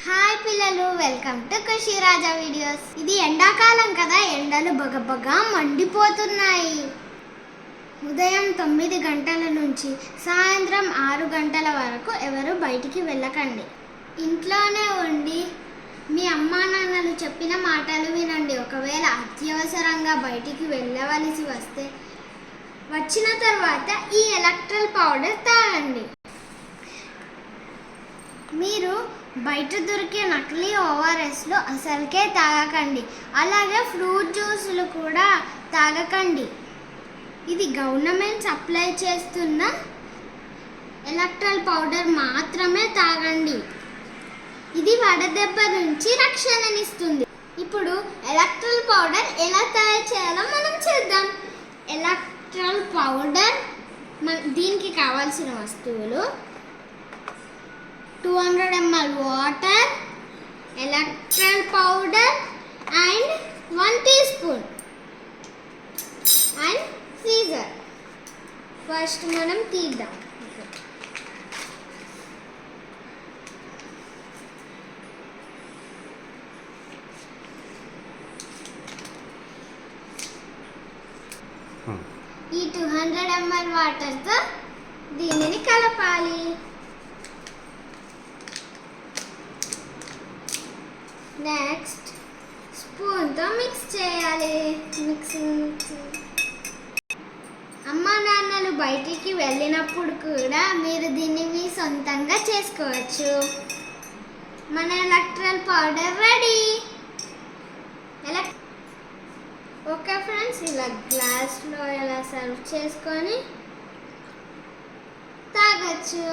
Hi పిల్లలు, welcome to Khushi Raja videos. ఇది ఎండాకాలం కదా, ఎండలు బగబగా మండిపోతున్నాయి. ఉదయం 9 గంటల నుంచి సాయంత్రం 6 గంటల వరకు ఎవరు బయటికి వెళ్ళకండి. ఇంట్లోనే ఉండి మీ అమ్మా నాన్నలు చెప్పిన మాటలు వినండి. ఒకవేళ అత్యవసరంగా బయటికి వెళ్ళవలసి వస్తే వచ్చిన తర్వాత ఈ ఎలక్ట్రల్ పౌడర్ తాగండి. మీరు బయట దొరికే నకిలీ ఓఆర్ఎస్లు అసలుకే తాగకండి. అలాగే ఫ్రూట్ జ్యూసులు కూడా తాగకండి. ఇది గవర్నమెంట్ సప్లై చేస్తున్న ఎలక్ట్రల్ పౌడర్ మాత్రమే తాగండి. ఇది వడదెబ్బ నుంచి రక్షణనిస్తుంది. ఇప్పుడు ఎలక్ట్రల్ పౌడర్ ఎలా తయారు చేయాలో మనం చేద్దాం. ఎలక్ట్రల్ పౌడర్ దీనికి కావాల్సిన వస్తువులు: 200 ml water, electral powder and 1 teaspoon and freezer. First మనం తీద్దాం. ఈ 200 ml వాటర్తో దీనిని కలపాలి. నెక్స్ట్ స్పూన్తో మిక్స్ చేయాలి. అమ్మా నాన్నలు బయటికి వెళ్ళినప్పుడు కూడా మీరు దీన్ని మీ సొంతంగా చేసుకోవచ్చు. మన electoral powder ready. Okay friends, ఇలా గ్లాస్లో ఇలా సర్వ్ చేసుకొని తాగొచ్చు.